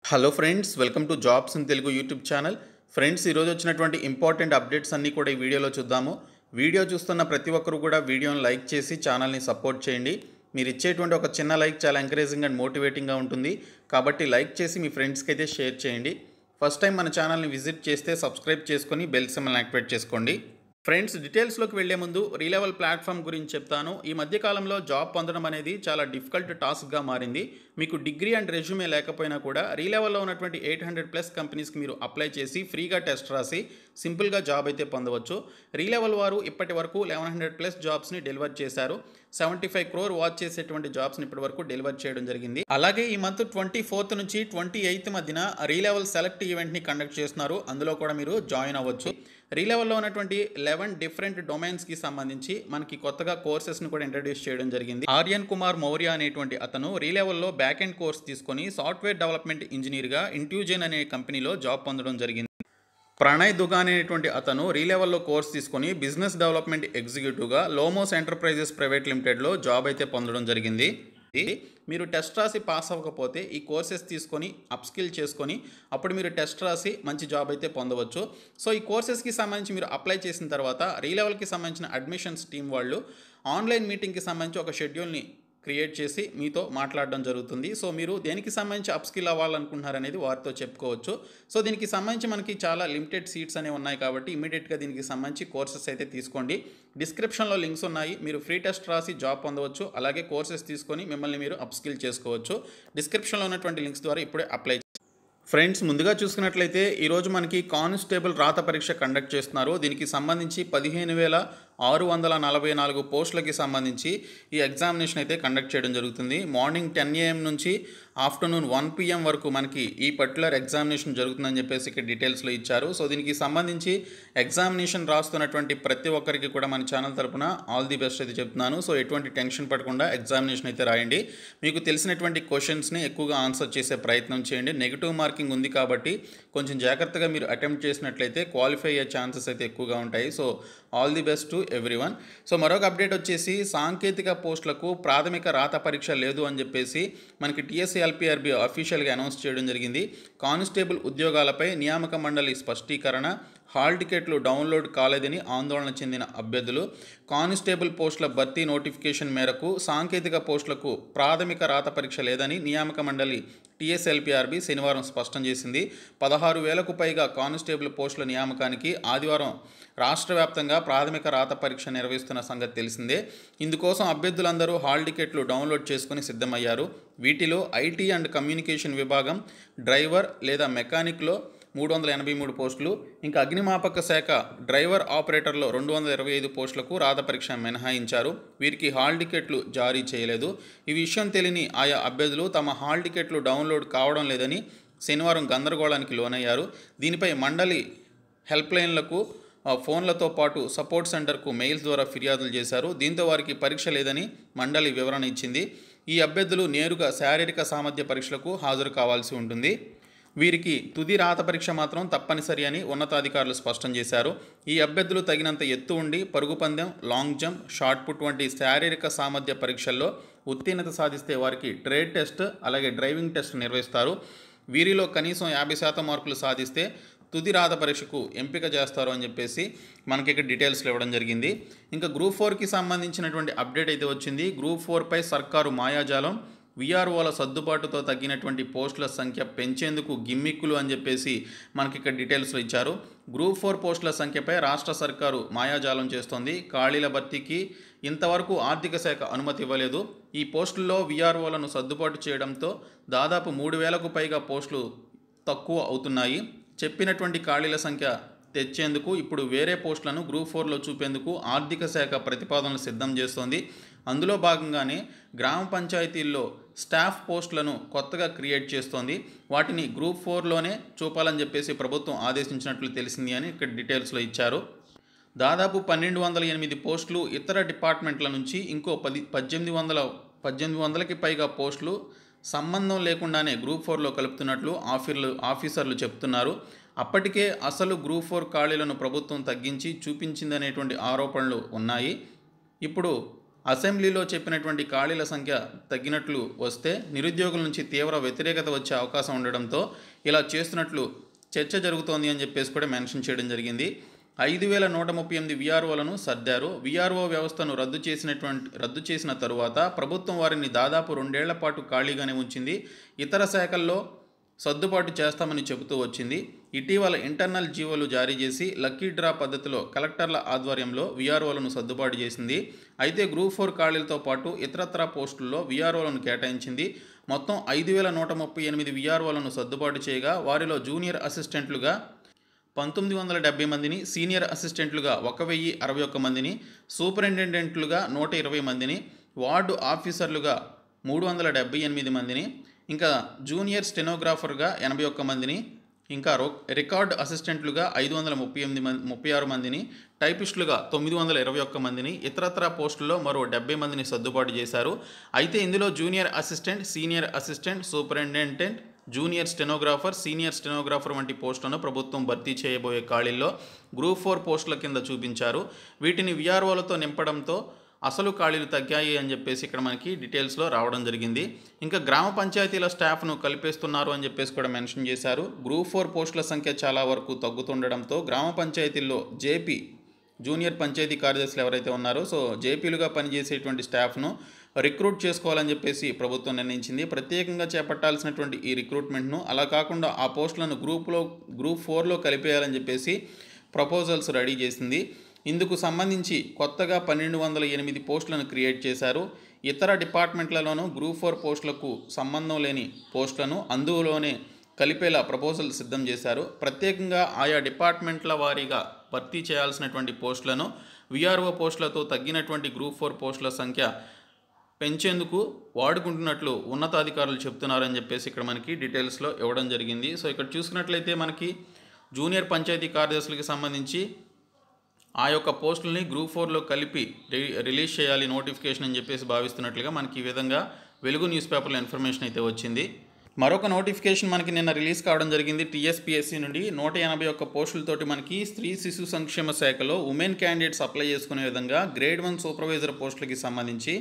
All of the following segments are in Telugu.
Hello friends, welcome to jobs in Telugu YouTube channel. Friends, ఈరోజు వచ్చినటువంటి ఇంపార్టెంట్ అప్డేట్స్ అన్నీ కూడా ఈ వీడియోలో చూద్దాము. వీడియో చూస్తున్న ప్రతి ఒక్కరు కూడా వీడియోని లైక్ చేసి ఛానల్ని సపోర్ట్ చేయండి. మీరు ఇచ్చేటువంటి ఒక చిన్న లైక్ చాలా ఎంకరేజింగ్ అండ్ మోటివేటింగ్గా ఉంటుంది. కాబట్టి లైక్ చేసి మీ ఫ్రెండ్స్కి అయితే షేర్ చేయండి. ఫస్ట్ టైం మన ఛానల్ని విజిట్ చేస్తే సబ్స్క్రైబ్ చేసుకొని బెల్ సింబల్ని యాక్టివేట్ చేసుకోండి. ఫ్రెండ్స్, డీటెయిల్స్లోకి వెళ్లే ముందు రీలెవల్ ప్లాట్ఫామ్ గురించి చెప్తాను. ఈ మధ్యకాలంలో జాబ్ పొందడం అనేది చాలా డిఫికల్ట్ టాస్క్గా మారింది. మీకు డిగ్రీ అండ్ రెజ్యూమే లేకపోయినా కూడా రీలెవల్లో ఉన్నటువంటి 800+ కంపెనీస్కి మీరు అప్లై చేసి ఫ్రీగా టెస్ట్ రాసి సింపుల్గా జాబ్ అయితే పొందవచ్చు. రీలెవల్ వారు ఇప్పటి వరకు 1100+ జాబ్స్ని డెలివర్ చేశారు. 75 crore వాచ్ చేసేటువంటి జాబ్స్ని ఇప్పటి వరకు డెలివర్ చేయడం జరిగింది. అలాగే ఈ మంత్ 24th నుంచి 28th మధ్యన రీలెవల్ సెలెక్ట్ ఈవెంట్ని కండక్ట్ చేస్తున్నారు. అందులో కూడా మీరు జాయిన్ అవ్వచ్చు. రీలెవల్లో ఉన్నటువంటి 11 డిఫరెంట్ డొమైన్స్కి సంబంధించి మనకి కొత్తగా కోర్సెస్ని కూడా ఇంట్రడ్యూస్ చేయడం జరిగింది. ఆర్యన్ కుమార్ మౌర్య అనేటువంటి అతను రీలెవల్లో బ్యాక్ ఎండ్ కోర్స్ తీసుకొని సాఫ్ట్వేర్ డెవలప్మెంట్ ఇంజనీర్గా ఇంట్యూజెన్ అనే కంపెనీలో జాబ్ పొందడం జరిగింది. ప్రణయ్ దుగాన్ అనేటువంటి అతను రీలెవల్లో కోర్స్ తీసుకొని బిజినెస్ డెవలప్మెంట్ ఎగ్జిక్యూటివ్గా లోమోస్ ఎంటర్ప్రైజెస్ ప్రైవేట్ లిమిటెడ్లో జాబ్ అయితే పొందడం జరిగింది. మీరు టెస్ట్ రాసి పాస్ అవ్వకపోతే ఈ కోర్సెస్ తీసుకొని అప్స్కిల్ చేసుకొని అప్పుడు మీరు టెస్ట్ రాసి మంచి జాబ్ అయితే పొందవచ్చు. సో ఈ కోర్సెస్కి సంబంధించి మీరు అప్లై చేసిన తర్వాత రీలెవల్కి సంబంధించిన అడ్మిషన్స్ టీం వాళ్ళు ఆన్లైన్ మీటింగ్కి సంబంధించి ఒక షెడ్యూల్ని క్రియేట్ చేసి మీతో మాట్లాడడం జరుగుతుంది. సో మీరు దేనికి సంబంధించి అప్స్కిల్ అవ్వాలనుకుంటున్నారనేది వారితో చెప్పుకోవచ్చు. సో దీనికి సంబంధించి మనకి చాలా లిమిటెడ్ సీట్స్ అనేవి ఉన్నాయి కాబట్టి ఇమీడియట్గా దీనికి సంబంధించి కోర్సెస్ అయితే తీసుకోండి. డిస్క్రిప్షన్లో లింక్స్ ఉన్నాయి. మీరు ఫ్రీ టెస్ట్ రాసి జాబ్ పొందవచ్చు. అలాగే కోర్సెస్ తీసుకొని మిమ్మల్ని మీరు అప్స్కిల్ చేసుకోవచ్చు. డిస్క్రిప్షన్లో ఉన్నటువంటి లింక్స్ ద్వారా ఇప్పుడే అప్లై. ఫ్రెండ్స్, ముందుగా చూసుకున్నట్లయితే ఈరోజు మనకి కానిస్టేబుల్ రాత పరీక్ష కండక్ట్ చేస్తున్నారు. దీనికి సంబంధించి 15,644 పోస్టులకి సంబంధించి ఈ ఎగ్జామినేషన్ అయితే కండక్ట్ చేయడం జరుగుతుంది. మార్నింగ్ 10 AM నుంచి ఆఫ్టర్నూన్ 1 PM వరకు మనకి ఈ పర్టికులర్ ఎగ్జామినేషన్ జరుగుతుందని చెప్పేసి ఇక్కడ డీటెయిల్స్లో ఇచ్చారు. సో దీనికి సంబంధించి ఎగ్జామినేషన్ రాస్తున్నటువంటి ప్రతి ఒక్కరికి కూడా మన ఛానల్ తరపున ఆల్ ది బెస్ట్ అయితే చెప్తున్నాను. సో ఎటువంటి టెన్షన్ పడకుండా ఎగ్జామినేషన్ అయితే రాయండి. మీకు తెలిసినటువంటి క్వశ్చన్స్ని ఎక్కువగా ఆన్సర్ చేసే ప్రయత్నం చేయండి. నెగిటివ్ మార్కింగ్ ఉంది కాబట్టి కొంచెం జాగ్రత్తగా మీరు అటెంప్ట్ చేసినట్లయితే క్వాలిఫై అయ్యే ఛాన్సెస్ అయితే ఎక్కువగా ఉంటాయి. So all the best to everyone. So మరొక అప్డేట్ వచ్చేసి సాంకేతిక పోస్టులకు ప్రాథమిక రాత పరీక్ష లేదు అని చెప్పేసి మనకి TSLPRB అఫీషియల్గా అనౌన్స్ చేయడం జరిగింది. కానిస్టేబుల్ ఉద్యోగాలపై నియామక మండలి స్పష్టీకరణ. హాల్ టికెట్లు డౌన్లోడ్ కాలేదని ఆందోళన చెందిన అభ్యర్థులు. కానిస్టేబుల్ పోస్టుల భర్తీ నోటిఫికేషన్ మేరకు సాంకేతిక పోస్టులకు ప్రాథమిక రాత పరీక్ష లేదని నియామక మండలి TSLPRB శనివారం స్పష్టం చేసింది. 16,000కు పైగా కానిస్టేబుల్ పోస్టుల నియామకానికి ఆదివారం రాష్ట్ర వ్యాప్తంగా ప్రాథమిక రాత పరీక్ష నిర్వహిస్తున్న సంగతి తెలిసిందే. ఇందుకోసం అభ్యర్థులందరూ హాల్ టికెట్లు డౌన్లోడ్ చేసుకుని సిద్ధమయ్యారు. వీటిలో IT అండ్ కమ్యూనికేషన్ విభాగం, డ్రైవర్ లేదా మెకానిక్లో 383 పోస్టులు, ఇంకా అగ్నిమాపక శాఖ డ్రైవర్ ఆపరేటర్లో 225 పోస్టులకు రాత పరీక్ష మినహాయించారు. వీరికి హాల్ టికెట్లు జారీ చేయలేదు. ఈ విషయం తెలియని ఆయా అభ్యర్థులు తమ హాల్ టికెట్లు డౌన్లోడ్ కావడం లేదని శనివారం గందరగోళానికి లోనయ్యారు. దీనిపై మండలి హెల్ప్లైన్లకు ఫోన్లతో పాటు సపోర్ట్ సెంటర్కు మెయిల్స్ ద్వారా ఫిర్యాదులు చేశారు. దీంతో వారికి పరీక్ష లేదని మండలి వివరణ ఇచ్చింది. ఈ అభ్యర్థులు నేరుగా శారీరక సామర్థ్య పరీక్షలకు హాజరు కావాల్సి ఉంటుంది. వీరికి తుది రాత పరీక్ష మాత్రం తప్పనిసరి అని ఉన్నతాధికారులు స్పష్టం చేశారు. ఈ అభ్యర్థులు తగినంత ఎత్తు ఉండి పరుగు పందెం, లాంగ్ జంప్, షార్ట్ పుట్ వంటి శారీరక సామర్థ్య పరీక్షల్లో ఉత్తీర్ణత సాధిస్తే వారికి ట్రేడ్ టెస్ట్ అలాగే డ్రైవింగ్ టెస్ట్ నిర్వహిస్తారు. వీరిలో కనీసం 50% మార్కులు సాధిస్తే తుది రాత పరీక్షకు ఎంపిక చేస్తారు అని చెప్పేసి మనకి ఇక్కడ డీటెయిల్స్లో ఇవ్వడం జరిగింది. ఇంకా గ్రూప్ 4కి సంబంధించినటువంటి అప్డేట్ అయితే వచ్చింది. గ్రూప్ 4పై సర్కారు మాయాజాలం. VROల సర్దుబాటుతో తగ్గినటువంటి పోస్టుల సంఖ్య పెంచేందుకు గిమ్మిక్కులు అని చెప్పేసి మనకి ఇక్కడ డీటెయిల్స్లో ఇచ్చారు. గ్రూప్ 4 పోస్టుల సంఖ్యపై రాష్ట్ర సర్కారు మాయాజాలం చేస్తోంది. ఖాళీల భర్తీకి ఇంతవరకు ఆర్థిక శాఖ అనుమతి ఇవ్వలేదు. ఈ పోస్టుల్లో VROలను సర్దుబాటు చేయడంతో దాదాపు 3,000కు పైగా పోస్టులు తక్కువ అవుతున్నాయి. చెప్పినటువంటి ఖాళీల సంఖ్య తెచ్చేందుకు ఇప్పుడు వేరే పోస్టులను గ్రూప్ 4లో చూపేందుకు ఆర్థిక శాఖ ప్రతిపాదనలు సిద్ధం చేస్తోంది. అందులో భాగంగానే గ్రామ పంచాయతీల్లో స్టాఫ్ పోస్టులను కొత్తగా క్రియేట్ చేస్తోంది. వాటిని గ్రూప్ 4లోనే చూపాలని చెప్పేసి ప్రభుత్వం ఆదేశించినట్లు తెలిసింది అని ఇక్కడ డీటెయిల్స్లో ఇచ్చారు. దాదాపు 1,208 పోస్టులు ఇతర డిపార్ట్మెంట్ల నుంచి ఇంకో 1,800కి పైగా పోస్టులు సంబంధం లేకుండానే గ్రూప్ 4లో కలుపుతున్నట్లు ఆఫీసర్లు చెప్తున్నారు. అప్పటికే అసలు గ్రూప్ 4 ఖాళీలను ప్రభుత్వం తగ్గించి చూపించిందనేటువంటి ఆరోపణలు ఉన్నాయి. ఇప్పుడు అసెంబ్లీలో చెప్పినటువంటి ఖాళీల సంఖ్య తగ్గినట్లు వస్తే నిరుద్యోగుల నుంచి తీవ్ర వ్యతిరేకత వచ్చే అవకాశం ఉండడంతో ఇలా చేస్తున్నట్లు చర్చ జరుగుతోంది అని చెప్పేసి కూడా మెన్షన్ చేయడం జరిగింది. 5,138 విఆర్ఓలను సర్దారు. విఆర్ఓ వ్యవస్థను రద్దు చేసిన తరువాత ప్రభుత్వం వారిని దాదాపు 2 ఏళ్ల పాటు ఖాళీగానే ఉంచింది. ఇతర శాఖల్లో సర్దుబాటు చేస్తామని చెబుతూ వచ్చింది. ఇటీవల ఇంటర్నల్ జీవోలు జారీ చేసి లక్కీ డ్రా పద్ధతిలో కలెక్టర్ల ఆధ్వర్యంలో విఆర్ఓలను సర్దుబాటు చేసింది. అయితే గ్రూప్ 4 ఖాళీలతో పాటు ఇతరత్రా పోస్టుల్లో విఆర్ఓలను కేటాయించింది. మొత్తం 5,138 విఆర్ఓలను సర్దుబాటు చేయగా వారిలో జూనియర్ అసిస్టెంట్లుగా 1970 మందిని, సీనియర్ అసిస్టెంట్లుగా 1,061 మందిని, సూపరింటెండెంట్లుగా 120 మందిని, వార్డు ఆఫీసర్లుగా 378 మందిని, ఇంకా జూనియర్ స్టెనోగ్రాఫర్గా 81 మందిని, ఇంకా రికార్డ్ అసిస్టెంట్లుగా 536 మందిని, టైపిస్టులుగా 921 మందిని, ఇతరత్రా పోస్టుల్లో మరో 70 మందిని సర్దుబాటు చేశారు. అయితే ఇందులో junior assistant, senior assistant, superintendent, junior stenographer, senior stenographer వంటి పోస్టులను ప్రభుత్వం భర్తీ చేయబోయే ఖాళీల్లో గ్రూప్ 4 పోస్టుల కింద చూపించారు. వీటిని విఆర్ఓలతో నింపడంతో అసలు ఖాళీలు తగ్గాయి అని చెప్పేసి ఇక్కడ మనకి డీటెయిల్స్లో రావడం జరిగింది. ఇంకా గ్రామ పంచాయతీల స్టాఫ్ను కలిపేస్తున్నారు అని చెప్పేసి కూడా మెన్షన్ చేశారు. గ్రూప్ 4 పోస్టుల సంఖ్య చాలా వరకు తగ్గుతుండడంతో గ్రామ పంచాయతీల్లో జేపీ జూనియర్ పంచాయతీ కార్యదర్శులు ఎవరైతే ఉన్నారో జేపీలుగా పనిచేసేటువంటి స్టాఫ్ను రిక్రూట్ చేసుకోవాలని చెప్పేసి ప్రభుత్వం నిర్ణయించింది. ప్రత్యేకంగా చేపట్టాల్సినటువంటి ఈ రిక్రూట్మెంట్ను అలా కాకుండా ఆ పోస్టులను గ్రూప్ 4లో కలిపేయాలని చెప్పేసి ప్రపోజల్స్ రెడీ చేసింది. ఇందుకు సంబంధించి కొత్తగా 1,208 పోస్టులను క్రియేట్ చేశారు. ఇతర డిపార్ట్మెంట్లలోనూ గ్రూప్ 4 పోస్టులకు సంబంధం లేని పోస్టులను అందులోనే కలిపేలా ప్రపోజల్ సిద్ధం చేశారు. ప్రత్యేకంగా ఆయా డిపార్ట్మెంట్ల వారీగా భర్తీ చేయాల్సినటువంటి పోస్టులను విఆర్ఓ పోస్టులతో తగ్గినటువంటి గ్రూప్ 4 పోస్టుల సంఖ్య పెంచేందుకు వాడుకుంటున్నట్లు ఉన్నతాధికారులు చెప్తున్నారని చెప్పేసి ఇక్కడ మనకి డీటెయిల్స్లో ఇవ్వడం జరిగింది. సో ఇక్కడ చూసుకున్నట్లయితే మనకి జూనియర్ పంచాయతీ కార్యదర్శులకు సంబంధించి ఆ యొక్క పోస్టులని గ్రూప్ 4లో కలిపి రిలీజ్ చేయాలి నోటిఫికేషన్ అని చెప్పేసి భావిస్తున్నట్లుగా మనకి ఈ విధంగా వెలుగు న్యూస్ పేపర్లో ఇన్ఫర్మేషన్ అయితే వచ్చింది. మరొక నోటిఫికేషన్ మనకి నిన్న రిలీజ్ కావడం జరిగింది. టీఎస్పీఎస్సీ నుండి 181 పోస్టులతోటి మనకి స్త్రీ శిశు సంక్షేమ శాఖలో ఉమెన్ క్యాండిడేట్స్ అప్లై చేసుకునే విధంగా గ్రేడ్ 1 సూపర్వైజర్ పోస్టులకి సంబంధించి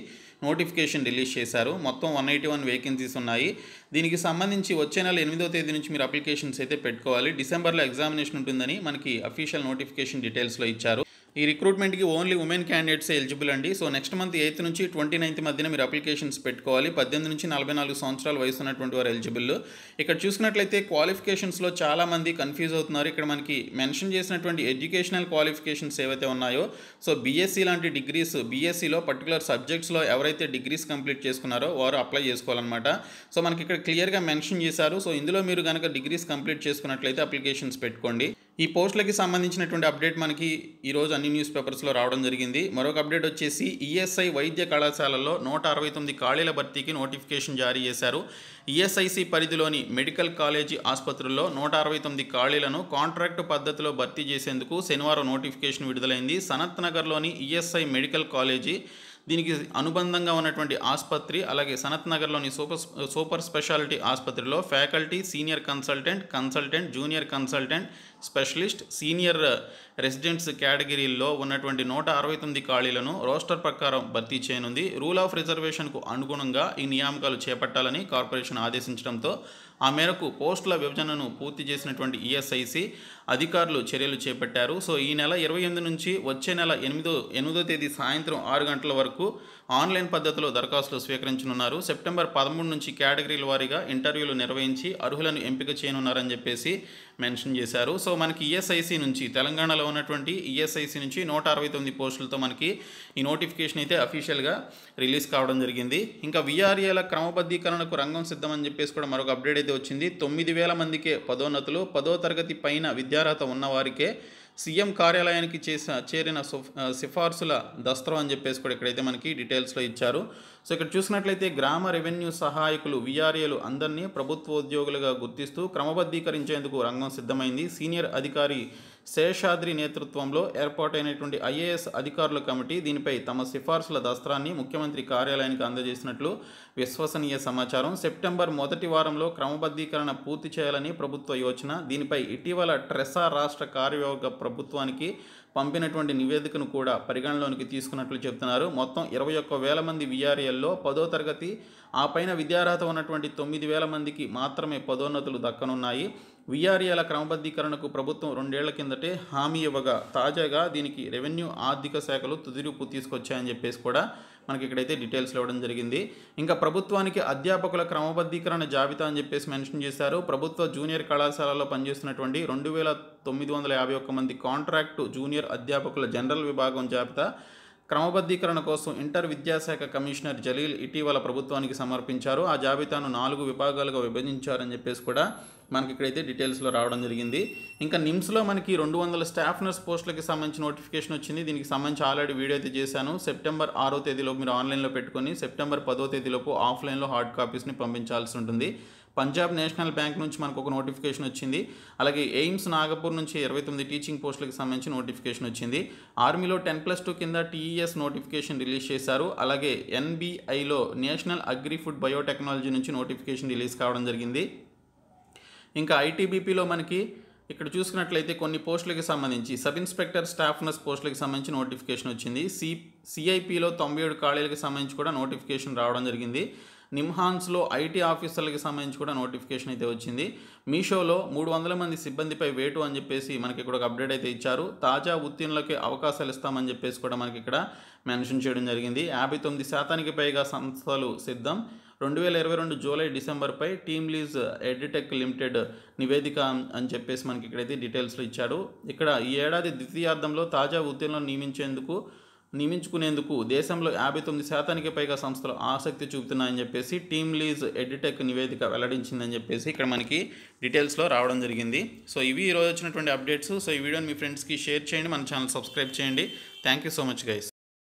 నోటిఫికేషన్ రిలీజ్ చేశారు. మొత్తం 181 వేకెన్సీస్ ఉన్నాయి. దీనికి సంబంధించి వచ్చే నెల 8వ తేదీ నుంచి మీరు అప్లికేషన్స్ అయితే పెట్టుకోవాలి. డిసెంబర్లో ఎగ్జామినేషన్ ఉంటుందని మనకి అఫీషియల్ నోటిఫికేషన్ డీటెయిల్స్లో ఇచ్చారు. ఈ రిక్రూట్మెంట్కి ఓన్లీ ఉమెన్ క్యాండిడేట్స్ ఎలిజిబుల్ అండి. సో నెక్స్ట్ మంత్ 8th నుంచి 29th మధ్యన మీరు అప్లికేషన్స్ పెట్టుకోవాలి. 18 నుంచి 44 సంవత్సరాల వయసు ఉన్నటువంటి వారు ఎలిజిబుల్. ఇక్కడ చూసుకున్నట్లయితే క్వాలిఫికేషన్స్లో చాలామంది కన్ఫ్యూజ్ అవుతున్నారు. ఇక్కడ మనకి మెన్షన్ చేసినటువంటి ఎడ్యుకేషనల్ క్వాలిఫికేషన్స్ ఏవైతే ఉన్నాయో బీఎస్సీ లాంటి డిగ్రీస్, బీఎస్సీలో పర్టికులర్ సబ్జెక్ట్స్లో ఎవరైతే డిగ్రీస్ కంప్లీట్ చేసుకున్నారో వారు అప్లై చేసుకోవాలన్నమాట. సో మనకి ఇక్కడ క్లియర్గా మెన్షన్ చేశారు. సో ఇందులో మీరు కనుక డిగ్రీస్ కంప్లీట్ చేసుకున్నట్లయితే అప్లికేషన్స్ పెట్టుకోండి. ఈ పోస్టులకి సంబంధించినటువంటి అప్డేట్ మనకి ఈరోజు అన్ని న్యూస్ పేపర్స్లో రావడం జరిగింది. మరొక అప్డేట్ వచ్చేసి ఈఎస్ఐ వైద్య కళాశాలలో 169 ఖాళీల భర్తీకి నోటిఫికేషన్ జారీ చేశారు. ఈఎస్ఐసి పరిధిలోని మెడికల్ కాలేజీ ఆసుపత్రుల్లో 169 ఖాళీలను కాంట్రాక్టు పద్ధతిలో భర్తీ చేసేందుకు శనివారం నోటిఫికేషన్ విడుదలైంది. సనత్ నగర్లోని ఈఎస్ఐ మెడికల్ కాలేజీ, దీనికి అనుబంధంగా ఉన్నటువంటి ఆసుపత్రి, అలాగే సనత్ నగర్లోని సూపర్ స్పెషాలిటీ ఆసుపత్రిలో faculty, senior consultant, junior consultant, specialist, senior residents కేటగిరీల్లో ఉన్నటువంటి 169 ఖాళీలను రోస్టర్ ప్రకారం భర్తీ చేయనుంది. రూల్ ఆఫ్ రిజర్వేషన్కు అనుగుణంగా ఈ నియామకాలు చేపట్టాలని కార్పొరేషన్ ఆదేశించడంతో ఆ మేరకు పోస్టుల విభజనను పూర్తి చేసినటువంటి ఈఎస్ఐసి అధికారులు చర్యలు చేపట్టారు. సో ఈ నెల 28 నుంచి వచ్చే నెల 8వ తేదీ సాయంత్రం 6 గంటల వరకు ఆన్లైన్ పద్ధతిలో దరఖాస్తులు స్వీకరించనున్నారు. సెప్టెంబర్ 13 నుంచి కేటగిరీల వారీగా ఇంటర్వ్యూలు నిర్వహించి అర్హులను ఎంపిక చేయనున్నారని చెప్పేసి మెన్షన్ చేశారు. సో మనకి ఈఎస్ఐసి నుంచి, తెలంగాణలో ఉన్నటువంటి ఈఎస్ఐసి నుంచి 169 పోస్టులతో మనకి ఈ నోటిఫికేషన్ అయితే అఫీషియల్గా రిలీజ్ కావడం జరిగింది. ఇంకా విఆర్ఏల క్రమబద్ధీకరణకు రంగం సిద్ధమని చెప్పేసి కూడా మరొక అప్డేట్ అయితే వచ్చింది. 9,000 మందికే పదోన్నతులు, 10వ తరగతి పైన విద్యార్హత ఉన్నవారికే సీఎం కార్యాలయానికి చేరిన సిఫార్సుల దస్త్రం అని చెప్పేసి కూడా ఇక్కడైతే మనకి డీటెయిల్స్లో ఇచ్చారు. సో ఇక్కడ చూసినట్లయితే గ్రామ రెవెన్యూ సహాయకులు, విఆర్ఏలు అందరినీ ప్రభుత్వ ఉద్యోగులుగా గుర్తిస్తూ క్రమబద్ధీకరించేందుకు రంగం సిద్ధమైంది. సీనియర్ అధికారి శేషాద్రి నేతృత్వంలో ఏర్పాటైనటువంటి ఐఏఎస్ అధికారుల కమిటీ దీనిపై తమ సిఫార్సుల దస్త్రాన్ని ముఖ్యమంత్రి కార్యాలయానికి అందజేసినట్లు విశ్వసనీయ సమాచారం. సెప్టెంబర్ మొదటి వారంలో క్రమబద్ధీకరణ పూర్తి చేయాలని ప్రభుత్వ యోచన. దీనిపై ఇటీవల ట్రెసా రాష్ట్ర కార్యవర్గ ప్రభుత్వానికి పంపినటువంటి నివేదికను కూడా పరిగణలోనికి తీసుకున్నట్లు చెప్తున్నారు. మొత్తం 21,000 మంది విఆర్ఏల్లో 10వ తరగతి ఆ పైన విద్యార్హత ఉన్నటువంటి 9,000 మందికి మాత్రమే పదోన్నతులు దక్కనున్నాయి. విఆర్ఏల క్రమబద్ధీకరణకు ప్రభుత్వం 2 ఏళ్ల కిందటే హామీ ఇవ్వగా తాజాగా దీనికి రెవెన్యూ ఆర్థిక శాఖలు తుదిరూపు తీసుకొచ్చాయని చెప్పేసి కూడా మనకి ఇక్కడైతే డీటెయిల్స్ ఇవ్వడం జరిగింది. ఇంకా ప్రభుత్వానికి అధ్యాపకుల క్రమబద్ధీకరణ జాబితా అని చెప్పేసి మెన్షన్ చేశారు. ప్రభుత్వ జూనియర్ కళాశాలలో పనిచేస్తున్నటువంటి 2,951 మంది కాంట్రాక్టు జూనియర్ అధ్యాపకుల జనరల్ విభాగం జాబితా క్రమబద్ధీకరణ కోసం ఇంటర్ విద్యాశాఖ కమిషనర్ జలీల్ ఇటీవల ప్రభుత్వానికి సమర్పించారు. ఆ జాబితాను 4 విభాగాలుగా విభజించారని చెప్పేసి కూడా మనకి ఇక్కడైతే డీటెయిల్స్లో రావడం జరిగింది. ఇంకా నిమ్స్లో మనకి 200 స్టాఫ్ నర్స్ పోస్టులకి సంబంధించి నోటిఫికేషన్ వచ్చింది. దీనికి సంబంధించి ఆల్రెడీ వీడియో అయితే చేశాను. సెప్టెంబర్ 6వ తేదీలోపు మీరు ఆన్లైన్లో పెట్టుకొని సెప్టెంబర్ 10వ తేదీలోపు ఆఫ్లైన్లో హార్డ్ కాపీస్ని పంపించాల్సి ఉంటుంది. పంజాబ్ నేషనల్ బ్యాంక్ నుంచి మనకు ఒక నోటిఫికేషన్ వచ్చింది. అలాగే ఎయిమ్స్ నాగపూర్ నుంచి 29 టీచింగ్ పోస్టులకు సంబంధించి నోటిఫికేషన్ వచ్చింది. ఆర్మీలో 10+2 కింద టీఈఎస్ నోటిఫికేషన్ రిలీజ్ చేశారు. అలాగే ఎన్బిఐలో నేషనల్ అగ్రి ఫుడ్ బయోటెక్నాలజీ నుంచి నోటిఫికేషన్ రిలీజ్ కావడం జరిగింది. ఇంకా ఐటీబీపీలో మనకి ఇక్కడ చూసుకున్నట్లయితే కొన్ని పోస్టులకి సంబంధించి సబ్ ఇన్స్పెక్టర్ స్టాఫ్ నర్స్ పోస్టులకి సంబంధించి నోటిఫికేషన్ వచ్చింది. సిఐపిలో 97 ఖాళీలకు సంబంధించి కూడా నోటిఫికేషన్ రావడం జరిగింది. నిమ్హాన్స్లో ఐటీ ఆఫీసర్లకి సంబంధించి కూడా నోటిఫికేషన్ అయితే వచ్చింది. మీషోలో 300 మంది సిబ్బందిపై వేటు అని చెప్పేసి మనకి ఇక్కడ ఒక అప్డేట్ అయితే ఇచ్చారు. తాజా ఉత్తీర్ణులకి అవకాశాలు ఇస్తామని చెప్పేసి కూడా మనకి ఇక్కడ మెన్షన్ చేయడం జరిగింది. 59% పైగా సంస్థలు సిద్ధం. 2022 జూలై డిసెంబర్పై టీమ్ లీజ్ ఎడ్యుటెక్ లిమిటెడ్ నివేదిక అని చెప్పేసి మనకి ఇక్కడైతే డీటెయిల్స్లో ఇచ్చాడు. ఇక్కడ ఈ ఏడాది ద్వితీయార్థంలో తాజా ఉత్తీర్ణులను నియమించుకునేందుకు దేశంలో 59% పైగా సంస్థలు ఆసక్తి చూపుతున్నాయని చెప్పేసి టీమ్ లీజ్ ఎడ్యుటెక్ నివేదిక వెల్లడించిందని చెప్పేసి ఇక్కడ మనకి డీటెయిల్స్లో రావడం జరిగింది. సో ఇవి ఈరోజు వచ్చినటువంటి అప్డేట్స్. సో ఈ వీడియోని మీ ఫ్రెండ్స్కి షేర్ చేయండి, మన ఛానల్ సబ్స్క్రైబ్ చేయండి. Thank you so much guys.